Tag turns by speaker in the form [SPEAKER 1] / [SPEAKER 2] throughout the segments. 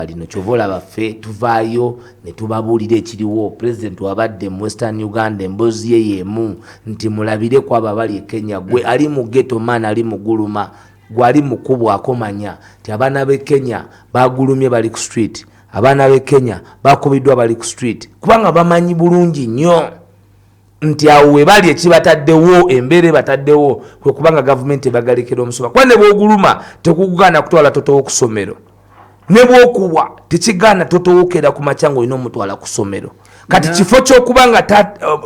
[SPEAKER 1] lino kyovola baffe tuvaayo ne tubabuulira ekiriwo. President wabadde mu Western Uganda emboozi ye yemu nti mulabire ku abo abali e Kenya, gwe ali mu ghetto man ali mu guluma, gwe ali mu kkubo akomanya nti abaana b'e Kenya bagulumye bali ku street, abaana b'e Kenya bakubiddwa bali ku street, kubanga bamanyi bulungi nnyo nti awo we bali ekibataddewo embeera bataddewo kwe kubanga gavumenti ebagalekera omusoma. Kuba ne bw'oguluma tekugana kutwala totowo ku ssomero, ne bw'okuwa tekigana totowokera ku makya ng'olina omutwala ku ssomero. Kati kifo ky'okubanga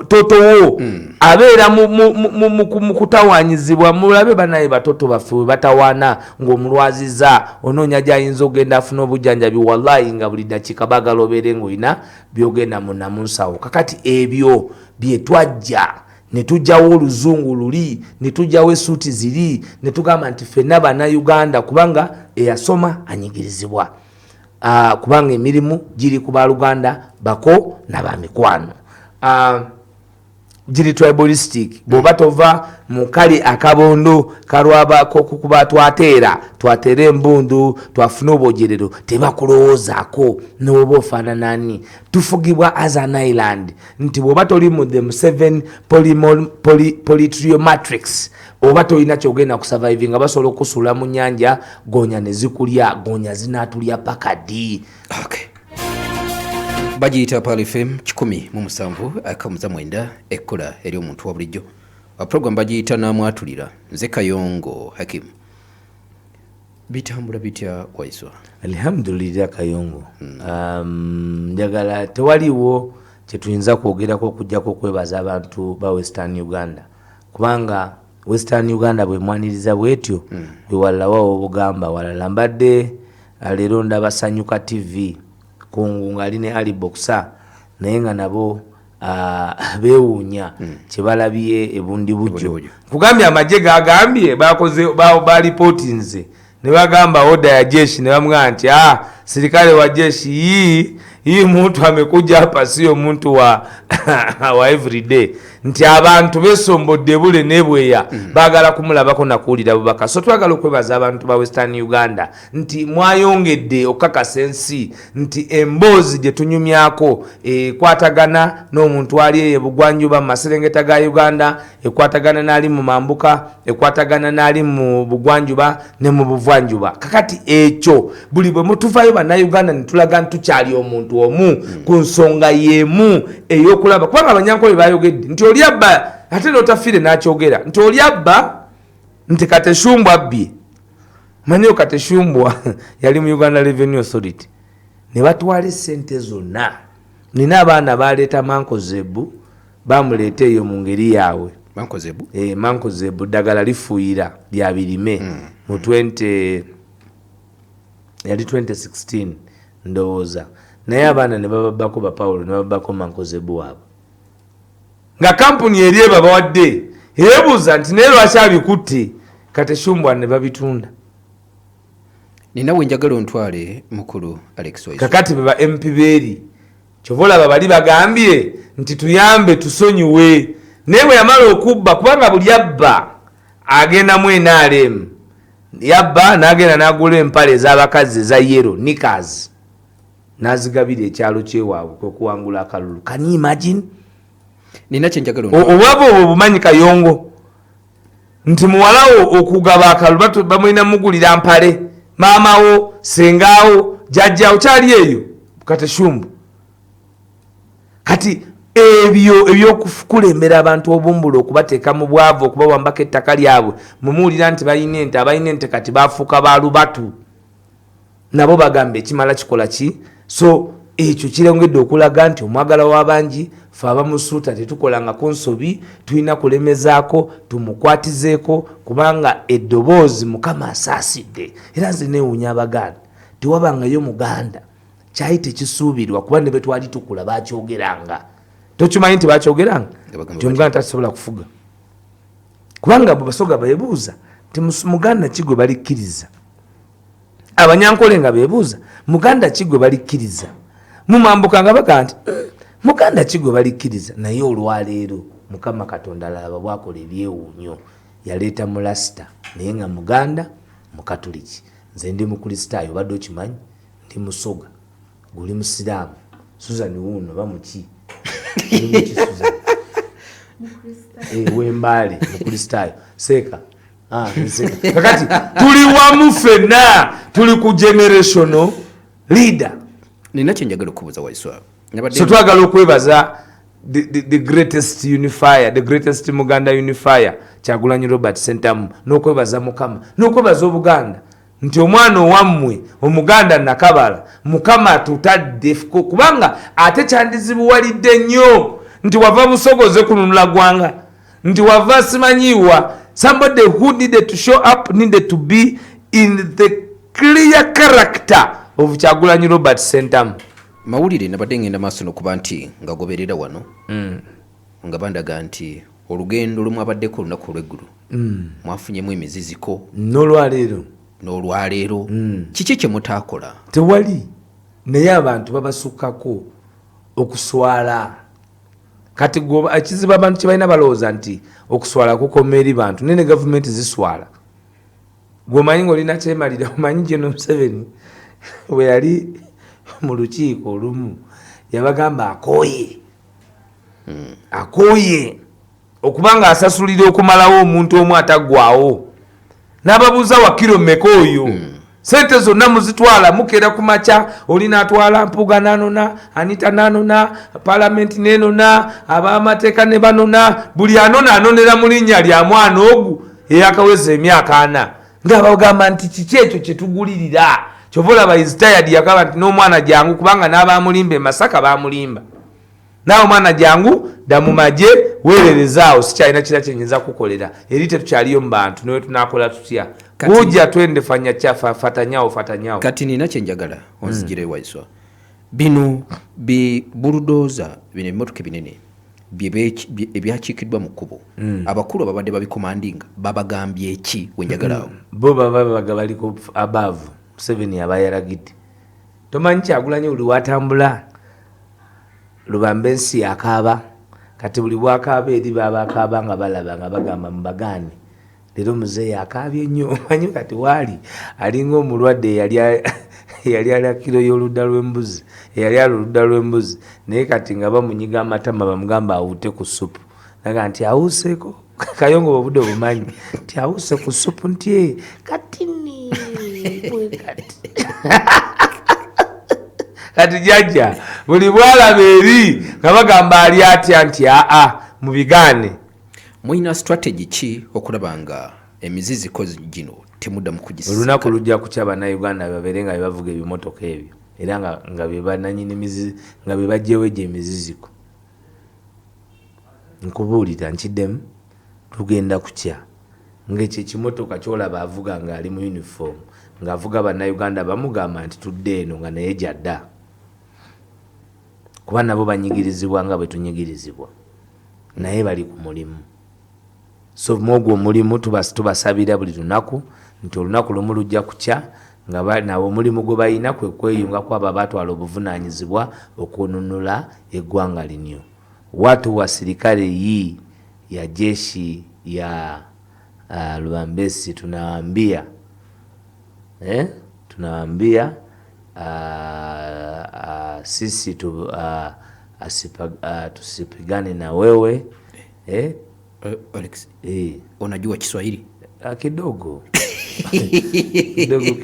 [SPEAKER 1] totowo abeera mu kutawanyizibwa. Mulabe banaye batoto baffe we batawaana ng'omulwaziza onoonya gy'ayinza ogenda afuna obujjanjabi, wallahi nga buli dakiika baagala obeere ng'olina byogenda mu nsawo. Kakati ebyo bye twajja ne tujjawo oluzungu luli, ne tujjawo essuuti ziri, ne tugamba nti ffenna bannayuganda kubanga eyasoma anyigirizibwa. Kubanga emirimu giri ku baluganda bako n'abamikwano. Giri tribalistic. Bw'oba tova mu kali akabondo kalwabako kuba twateera embundu twafuna obwogerero tebakulowoozaako n'oba ofaanana ani. Tufugibwa as an island nti bw'oba toli mu the 7 polytrio matrix oba tolina kyogenda kusurvive nga basobola okusuula mu nnyanja goonya ne zikulya, goonya zinaatulya paka ddi.
[SPEAKER 2] Okay. Bagiyita Pali FM 107.9 ekkola eri omuntu wa bulijjo. Program bagiyita Namwatulira. Nze Kayongo Hakim. Bitambula bitya waiswa?
[SPEAKER 1] Alhamdulillah Kayongo. Njagala tewaliwo kye tuyinza kwogerako okujjako kwebaza abantu ba Western Uganda. Kubanga Western Uganda bwe mwaniriza bwetyo bwe walawo obugamba walala. Mbadde leero ndabasanyuka TV kungu ngali ne Ali Boxer naye nga nabo beewuunya kye balabye ebundi bujjo. Kugambye amagye gagambye bakoze balipoti nze ne bagamba oda ya jeshi ne bamugamba nti serikali wa jeshi hii mtu amekuja hapa sio mtu wa everyday, nti abantu besombodde bule nebweya bagala kumulabako nakuulira bubaka. So twagala okwebaza abantu ba Western Uganda nti mwayongedde okakasa ensi nti emboozi gye tunyumyako ekwatagana n'omuntu ali e bugwanjuba mu maserengeta ga Uganda, ekwatagana n'ali mu mambuka, ekwatagana n'ali mu bugwanjuba ne mu buvwanjuba. Kakati ekyo buli bwe mutuvayo bannayuganda ne tulaga ntukyali omuntu omu ku nsonga yemu ey'okulaba. Kubanga abanyankole bayogedde nti oli abba ate n'otafire n'akyogera nti oli abba nti Kateshumbwa abbye. Manyiyo Kateshumbwa yali mu Uganda Revenue Authority ne batwala essente zonna. Nina abaana baleeta Manko Zebu bamuleeta eyo mu ngeri yaabwe.
[SPEAKER 2] Manko Zebu?
[SPEAKER 1] Manko Zebu ddagala lifuuyira lya birime mu yali 2016 ndowooza. Naye abaana ne bababbako ba Paulo ne bababbako Manko Zebu waabwe. Nga kampuni eri ebabawadde ebuuza nti naye lwaki abikutte Kateshumbwa ne babitunda.
[SPEAKER 2] Ninawe njagala ontwale mukulu Alex Waiso.
[SPEAKER 1] Kakati beba MP beeri kyovolaba bali bagambye nti tuyambe tusonyiwe. Naye bwe yamala okubba kubanga buli abba agenda mu NRM yabba n'agenda n'agula empale ez'abakazi eza yero knickers n'azigabira ekyalo kyewaabwe kwekuwangula akalulu. Can you imagine?
[SPEAKER 2] Nina kyenjagala
[SPEAKER 1] obwabo obwo bumanyi Kayongo nti muwalawo okugaba akalulu bamulina mugulira mpale maamawo sengaawo jjajjaawo kyali eyo Kateshumbu. Kati ebyo ebyokukulembera abantu obumbula okubateeka mu bwavu okubawambako ettaka lyabwe mumuwulira nti balina ente abalina ente kati bafuuka balubatu nabo bagamba ekimala kikola ki. So ekyo kirengedde okulaga nti omwagala w'abangi fe abamusuuta tetukolangako nsobi, tulina kulemezaako tumukwatizeeko kubanga eddoboozi Mukama asaasidde. Era nze neewuunya Abaganda tewabangayo Muganda kyali tekisuubirwa kuba ne bwe twali tukula bakyogeranga. Tokimanyi nti bakyogeranga nti Omuganda tasobola kufuga kubanga basoga beebuuza nti Muganda kigwe balikkiriza. Abanyankole nga beebuuza Muganda kigwe balikkiriza. Mumambuka nga baga nti Muganda kigwe balikkiriza. Naye olwaleero Mukama Katonda alaba bwakola ebyewuunyo yaleeta mulasita naye nga Muganda Mukatuliki. Nze ndi Mukristaayo obadde okimanyi ndi musoga guli musiraamu Susan wuno bamuki muki Susan wembale mukristaayo seka kakati tuli wamu fenna tuli ku generational leader.
[SPEAKER 2] Nina kyenjagala okubuuza Waiswa.
[SPEAKER 1] So twagala okwebaza the greatest unifier, the greatest Muganda unifier Kyagulanyi Robert Sentamu, n'okwebaza Mukama n'okwebaza Obuganda nti omwana owammwe Omuganda Nakabala Mukama atutadde kubanga ate kyandizibuwalidde nnyo nti wava busogoze kununula gwanga nti wava simanyiwa. Somebody who needed to show up needed to be in the clear character of Kyagulanyi Robert Sentamu.
[SPEAKER 2] Mawulire nabadde ngenda maaso n'okuba nti nga goberera wano nga bandaga nti olugendo olumu abaddeko olunaku olw'eggulu mwafunyemu emiziziko n'olwaleero kiki kye mutaakola?
[SPEAKER 1] Tewali, naye abantu babasukkako okuswala. Kati ekizibu abantu kye balina balowooza nti okuswala kukoma eri bantu naye ne gavumenti ziswala. Gweomanyi ng'olina kyemalira, omanyi General Museveni bwe yali mu lukiiko olumu yabagamba akooye okubanga asasulira okumalawo omuntu omu ataggwawo n'ababuuza wa kilo mmeka oyo sente zonna muzitwala mukeera ku makya olina atwala Mpuuga nanona Anita nanona palamenti nenona ab'amateeka ne banona buli anonera mu linnya lya mwana ogu eyakaweza emyaka 4 ng'abagamba nti kiki ekyo kye tugulirira kyova olaba is tired yakaba nti n'omwana jangu kubanga n'abamulimba Masaka bamulimba naawe omwana jangu damumaje weererezaawo sikyalina kira kyenyinza kukolera eri tetukyaliyo mu bantu naye tunakola tutya ujja twende fanya kyafa fatanyawo.
[SPEAKER 2] Kati nina kyenjagala onzigire Waiswa. Bino bulldozer bino ebimotoka binene ebyakiikiddwa mu kkubo abakulu ababadde babikomandinga babagambye eki wenjagala
[SPEAKER 1] bo babaga baliko above 7 abayalagidde. Tomanyi Kyagulanyi buli watambula Lubambensi akaaba kati buli bwakaaba eri babakaaba nga balaba nga bagamba mubagaane leero muzeeyi akaabye nnyo. Manyi kati waali alinga omulwadde yali ala kiro y'oludda lw'embuzi eyali ala oludda lw'embuzi naye kati nga bamunyiga amatama bamugamba awute ku supu naga nti awuseeko Kayongo obudde obumanyi nti awuse ku supu nti kati kati jajja buli bwalaba eri nga bagamba ali atya nti mubigaane.
[SPEAKER 2] Mulina strategy ki okulaba nga emiziziko gino temuddamu kugisika?
[SPEAKER 1] Olunaku lujja kukya Bannayuganda babeere nga bebavuga ebimotoka ebyo era nga bebananyini mizizi nga bebajjewo egyo emiziziko. Nkubuulira nkiddemu tugenda kukya ng'ekyo ekimotoka kyolaba avuga nga ali mu uniform ng'avuga Bannayuganda bamugamba nti tudde eno nga naye jadda kuba nabo banyigirizibwa nga bwe tunyigirizibwa naye bali ku mulimu. So mwogwo omulimu tubasabira buli lunaku nti olunaku lumu lujja kukya nga nabo omulimu gwe balina kwe kweyungako abo abatwala obuvunaanyizibwa okununula eggwanga linyo. Watu wa serikali hii ya jeshi ya Lubambesi tunawaambia sisi tusipigane na wewe
[SPEAKER 2] Alex, unajua Kiswahili?
[SPEAKER 1] Kidogo.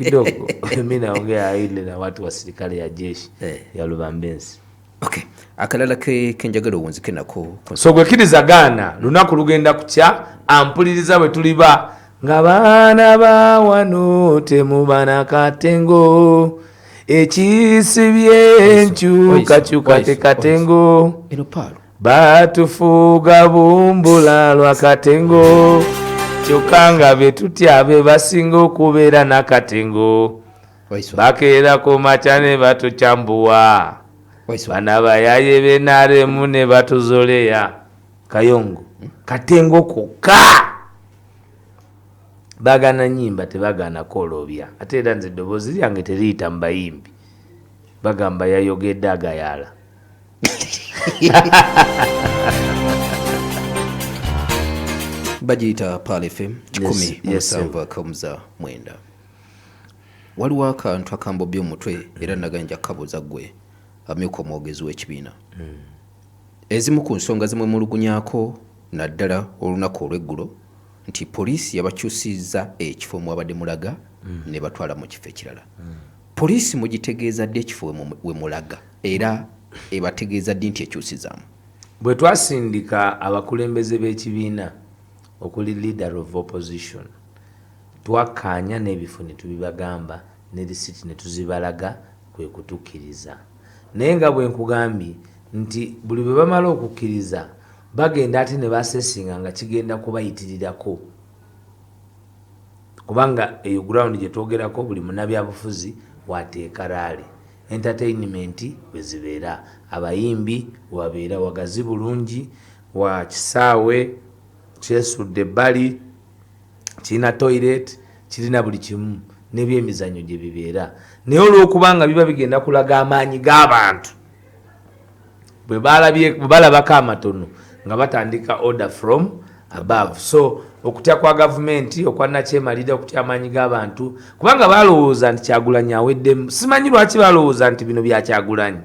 [SPEAKER 1] kidogo. Mimi naongea ile na watu wa serikali ya jeshi ya Lubambesi.
[SPEAKER 2] Okay. Akalala kenjagala owunzike nako.
[SPEAKER 1] So gwekiriza Ghana lunaku lugenda kukya ampuliriza bwe tuliba nga baana ba wano temubana katengo ekisibye enkyukakyuka tekatengo
[SPEAKER 2] eno palo
[SPEAKER 1] batufuga bumbula lwa katengo kyokka nga bye tutya be basinga okubeera n'akatengo bakeera ku makya ne batukyambuwa bana bayaye benaremu ne batuzoleya Kayongo katengo kokka bagana nyimba tebagana kolobya ate era nze eddoboozi lyange teriyita mu bayimbi bagamba yayogedde agayala.
[SPEAKER 2] Bajita Pal FM 10:7 mwenda. waliwo akantu akambobya omutwe era naganja kabuuza gwe amyuka omwogezi w'ekibiina ezimu ku nsonga zimwe mulugunyako naddala olunaku olw'eggulo nti poliisi yabakyusizza ekifo mwabadde mulaga ne batwala mu kifo ekirala poliisi mugitegeeza ddi ekifo we mulaga era ebategeeza ddi nti ekyusizaamu
[SPEAKER 1] bwe twasindika abakulembeze b'ekibiina okuli leader of opposition twakkaanya n'ebifo ne tubibagamba ne risiti ne tuzibalaga kwe kutukkiriza naye nga bwe nkugambye nti buli bwe bamala okukkiriza bagenda ate ne basesinga nga kigenda kubayitirirako kubanga eyo ground gye twogerako buli munnabyabufuzi wateeka raali entertainment bwe zibeera abayimbi wabeera wagazi bulungi wa kisaawe kyesudde ebbali kirina toilet kirina buli kimu n'ebyemizannyo gye bibeera naye olw'okubanga biba bigenda kulaga amaanyi g'abantu bwe balabako amatono nga batandika order from above so okutya kwa gavumenti okwanakyemalira okutya amaanyi g'abantu kubanga balowooza nti Kyagulanyi aweddemu simanyi lwaki balowooza nti bino bya Kyagulanyi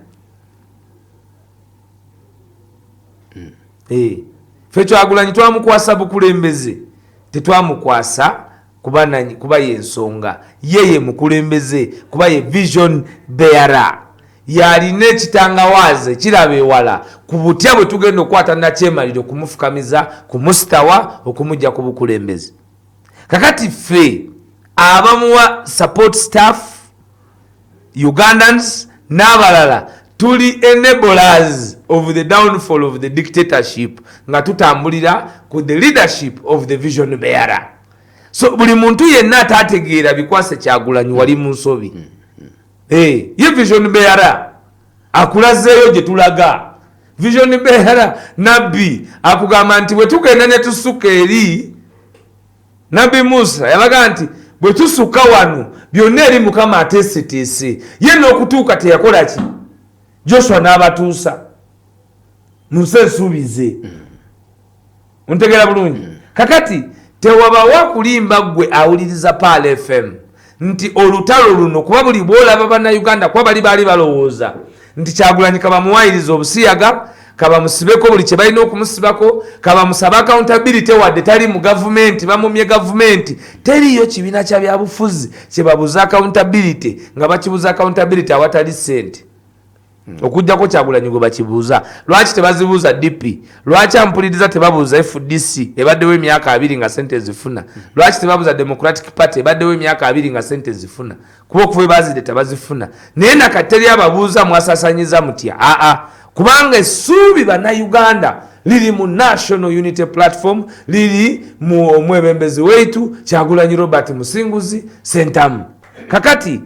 [SPEAKER 1] ffe Kyagulanyi twamukwasa bukulembeze tetwamukwasa kuba yensonga yeye mukulembeze kuba ye vision bearer yalina ekitangawaaze kiraba ewala ku butya bwe tugenda okukwata nakyemaliro kumufukamiza kumusitawa okumujja ku bukulembeze kakati ffe abamuwa support staff Ugandans n'abalala tuli enablers of the downfall of the dictatorship nga tutambulira ku the leadership of the vision bearer so buli muntu yenna atategeera bikwase Kyagulanyi wali mu nsobi ye vision bearer akulazeeyo gye tulaga vision bearer nabbi akugamba nti bwe tugenda ne tusukka eri nabbi Musa yabaga nti bwe tusukka wano byonna eri Mukama ateeseteese ye n'okutuuka teyakola ki Joshua n'abatuusa munsi ensuubize ontegeera bulungi kakati tewabawa kulimba gwe awuliriza Paal FM nti olutalo luno kuba buli bwolaba bannayuganda kuba bali balowooza nti Kyagulanyi kabamuwayiriza obusiyaga kabamusibeko buli kye balina okumusibako kabamusaba accountability wadde tali mu gavumenti bamumye gavumenti teriyo kibiina kya byabufuzi kye babuza accountability nga bakibuza accountability awatali ssente okujjako Kyagulanyi gwe bakibuuza lwaki tebazibuuza DP lwaki ampuliriza tebabuuza FDC ebaddewo emyaka 2 nga sente zifuna lwaki tebabuuza Democratic Party ebaddewo emyaka 2 nga sente zifuna kuba okuva bazide tebazifuna naye nakateri ababuuza mwasasanyiza mutya kubanga essuubi bannayuganda liri mu National Unity Platform liri mu omwebembezi waitu Kyagulanyi Robert Musinguzi Sentamu kakati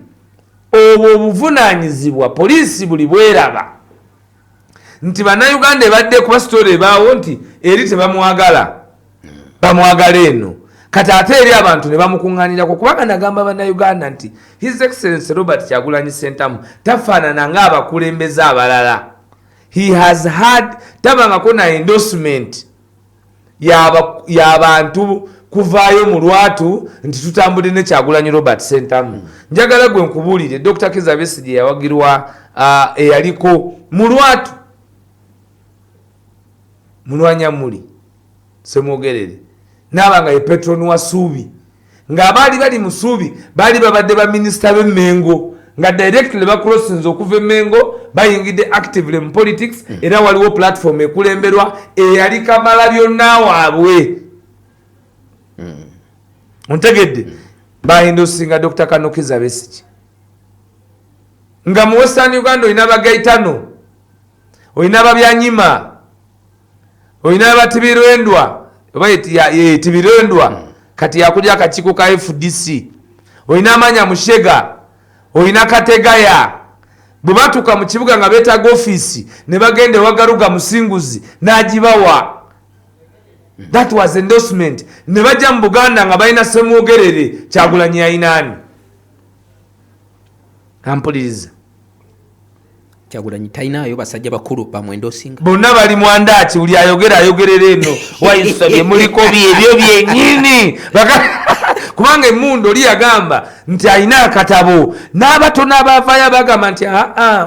[SPEAKER 1] obwo obuvunaanyizibwa poliisi buli bweraba nti bannayuganda ebadde kuba sitole ebaawo nti eri tebamwagala bamwagala eno kati ate eri abantu ne bamukuŋŋaanirako kubanga nagamba bannayuganda nti His Excellency Robert Kyagulanyi Sentamu tafaanana ng'abakulembeze abalala he has had tabangako na endorsement y'abantu kuvaayo mu lwatu nti tutambule ne Kyagulanyi Robert Sentamu njagala gwe nkubuulire Dr. Kizza Besigye yawagirwa eyaliko mu lwatu mulwanyamuli semwogerere n'abanga ye Petron wa Suubi ng'abaali bali mu Suubi baali babadde baminisita b'Emmengo nga directly bakulosinze okuva Emmengo bayingidde actively mu politics era waliwo platform ekulemberwa eyali Kamalabyonna waabwe ontegedde bahindusinga Dr. Kano Kizza Besigye nga mu Western Uganda olina Bagaitano olina Babyanyima olina Batibirwendwa Tibirwendwa kati yakulya akakiiko ka FDC olina Amanya Mushega olina Kategaya bwe batuuka mu kibuga nga beetaaga ofiisi ne bagenda Wagaruga Musinguzi n'agibawa that was endorsement ne bajja mu Buganda nga balina Semwogerere Kyagulanyi ayinaani ampuliriza
[SPEAKER 2] Kyagulanyi talinayo basajja bakulu bamwendosinga
[SPEAKER 1] bonna bali mwandaki buli ayogerera eno wayisabye muliko byebyo byennyini kubanga emmundu oli yagamba nti alina akatabo n'abato n'abavaayo bagamba nti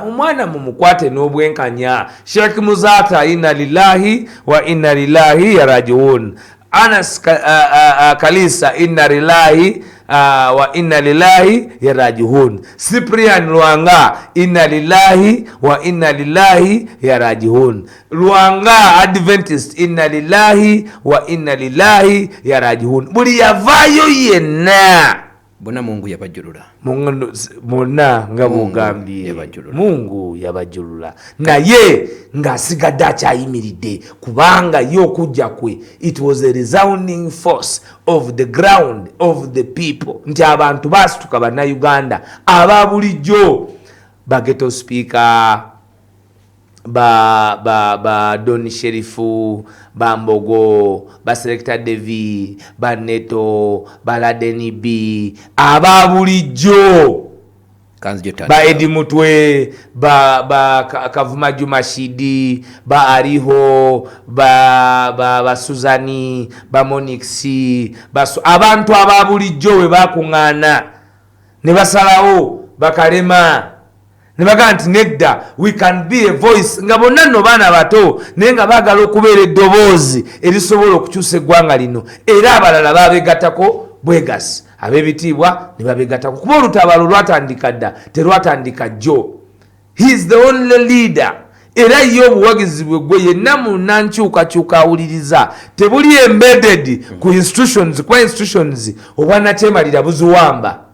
[SPEAKER 1] omwana mumukwate n'obwenkanya. Sheikh Muzata inna lillahi wa inna lillahi rajiun. Anas Kalisa inna lillahi wa inna lillahi rajiun. Cyprian Lwanga inna lillahi wa inna lillahi rajiun. Lwanga Adventist inna lillahi wa inna lillahi rajiun. Buli yavaayo yenna
[SPEAKER 2] bona Mungu yabajulula.
[SPEAKER 1] Monna nga bugambye Mungu yabajulula naye ng'asigadde akyayimiridde kubanga yo okujja kwe it was a resounding force of the ground of the people nti abantu basituka bannayuganda aba bulijjo bageto speaker ba Don Sherifu, ba Mbogo, ba Selector Devi, ba Neto, ba Ladeni B, aba bulijjo ba Edi Mutwe, ba Kavuma Jumashidi, ba Ariho, ba Suzani, ba Monixi, abantu aba bulijjo we bakungana ne basalawo bakalema nebaga nti nedda we can be a voice nga bonna nno baana bato naye nga baagala okubeera eddoboozi erisobola okukyusa eggwanga lino era abalala babegattako bwegasi ab'ebitiibwa ne babegattako kuba olutabaalo lwatandika dda terwatandika jjo. He is the only leader era ye obuwagizi bwe gwe yenna munna nkyukakyuka awuliriza tebuli embedded ku institutions kwa institutions obwanatemalira buziwamba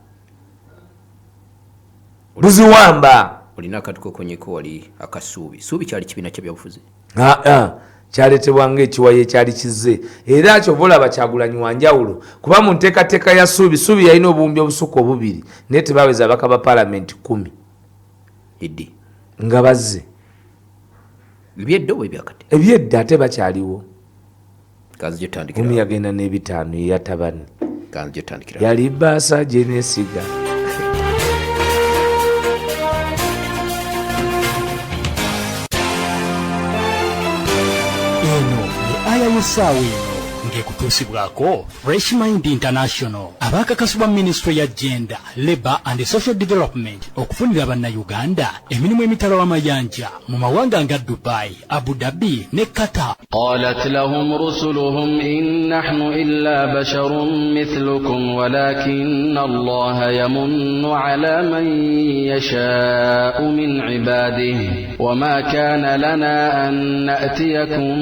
[SPEAKER 2] olina akatuko konyeko wali akasuubi suubi kyali kibiina ky'ebyobufuzi
[SPEAKER 1] kyaletebwa ng'ekiwayi ekyali kize era kyobola Bakyagulanyi wanjawulo kuba mu nteekateeka ya suubi yalina obuwumbi obusukka obubiri naye tebaweza abaka ba paalamenti 10
[SPEAKER 2] eddi
[SPEAKER 1] nga bazze
[SPEAKER 2] ebyedda oba ebyakati
[SPEAKER 1] ebyedda ate bakyaliwo
[SPEAKER 2] kanzi gyotandikira
[SPEAKER 1] omu yagenda n'ebitaano yeyatabani
[SPEAKER 2] kanzi gyotandikira
[SPEAKER 1] yali baasa gye neesiga.
[SPEAKER 3] Musaawe ngekutuusibwako Fresh Mind International abakakasibwa Ministry ya Gender, Labour and Social Development okufunira bannayuganda emirimu emitalo w'amayanja mu mawanga nga Dubai, Abu Dhabi ne Qatar.
[SPEAKER 4] قالت لهم رسلهم إن نحن إلا بشر مثلكم ولكن الله يمن على من يشاء من عباده وما كان لنا أن نأتيكم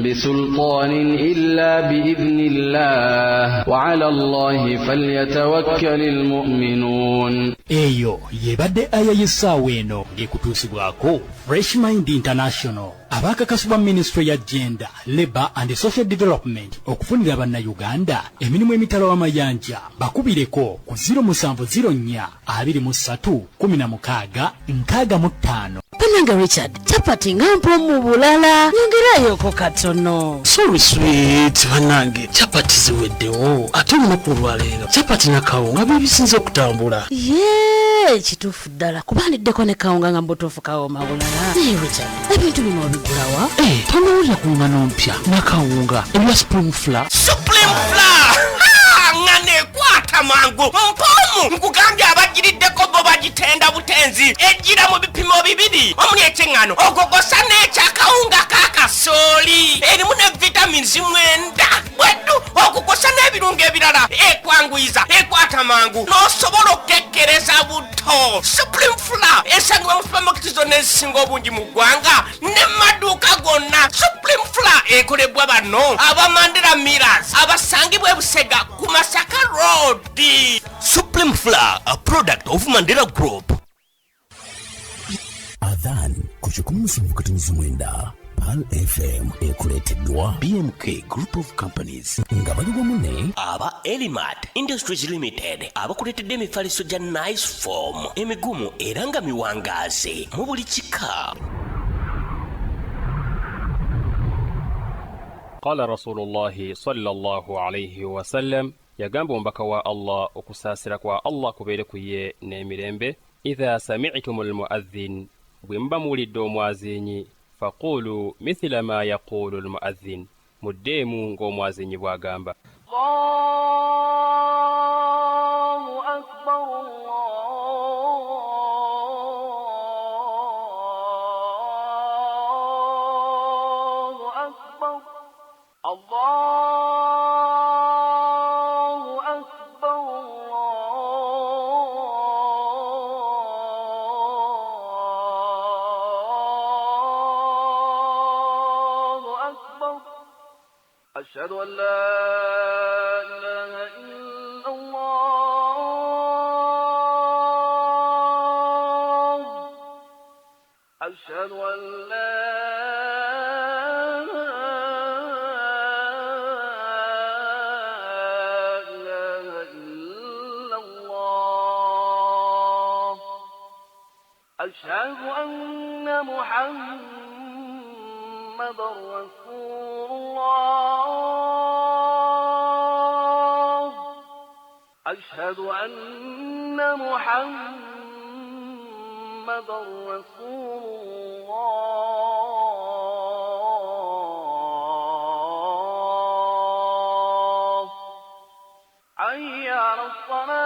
[SPEAKER 4] بسلطان إلا بإذن الله وعلى الله فليتوكل المؤمنون.
[SPEAKER 3] Eyo yebadde aya y'essaawa eno ng'ekutuusibwako Fresh Mind International abakakasibwa Ministry ya Gender, Labour and Social Development okufunira bannayuganda emirimu emitalo w'amayanja bakubireko ku 0704 23 16 65.
[SPEAKER 5] Pananga Richard, chapati ngampo mu bulala nyongerayo katono.
[SPEAKER 6] Sorry sweet, banange chapati ziweddewo ate olunaku olwaleero chapati na kawunga bibisinze okutambula.
[SPEAKER 5] Yee, kituufu ddala kubandiddeko ne kawunga nga mbutuufu kawoma bulala. Naye Richard, ebintu bino obigulawa?
[SPEAKER 6] Tonowulira ku ngano mpya na kawunga ebya Supreme Flour.
[SPEAKER 7] Supreme Flour! Ngane kwata mangu mpomu nkugambye abagiriddeko bo bagitenda butenzi ejjira mu bipimo bibiri omuli ekyengano ogogosa n'ekyakawunga kakasooli erimu ne vitamins mwenda bweddu okugosa n'ebirungo ebirala ekwanguyiza ekwata mangu n'osobola okukekkereza buto. Supreme Flour esangibwa mu supermarket zonna ezisinga obungi mu ggwanga ne maduuka gonna. Supreme Flour ekolebwa bano abamandera Millers abasangibwa e Busega ku Masaka Road. Supreme Flour, a product of Mandela Group.
[SPEAKER 8] Adhan kuchukumumusimukatumizi mwenda Pal FM ekuleteddwa BMK Group of Companies nga baliwo mune
[SPEAKER 7] aba Elimat Industries Limited abakuletedde emifaliso gya Nice Form emigumu era nga miwangaazi mu buli kika.
[SPEAKER 9] قال رسول الله صلى الله عليه وسلم yagamba omubaka wa Allah okusaasira kwa Allah kubeere ku ye n'emirembe. idha sami'tum almu'adhin bwe muba muwulidde omwazinyi faqulu mithla ma yaqulu almu'adhin muddeemu ng'omwazinyi bw'agamba.
[SPEAKER 10] Allahu akbar, Allahu akbar, Allahu akbar, Allahu akbar. أشهد أن لا إله إلا الله، أشهد أن لا إله إلا الله، أشهد أن محمد رسول الله، أشهد أن محمد رسول الله. حي على الصلاة.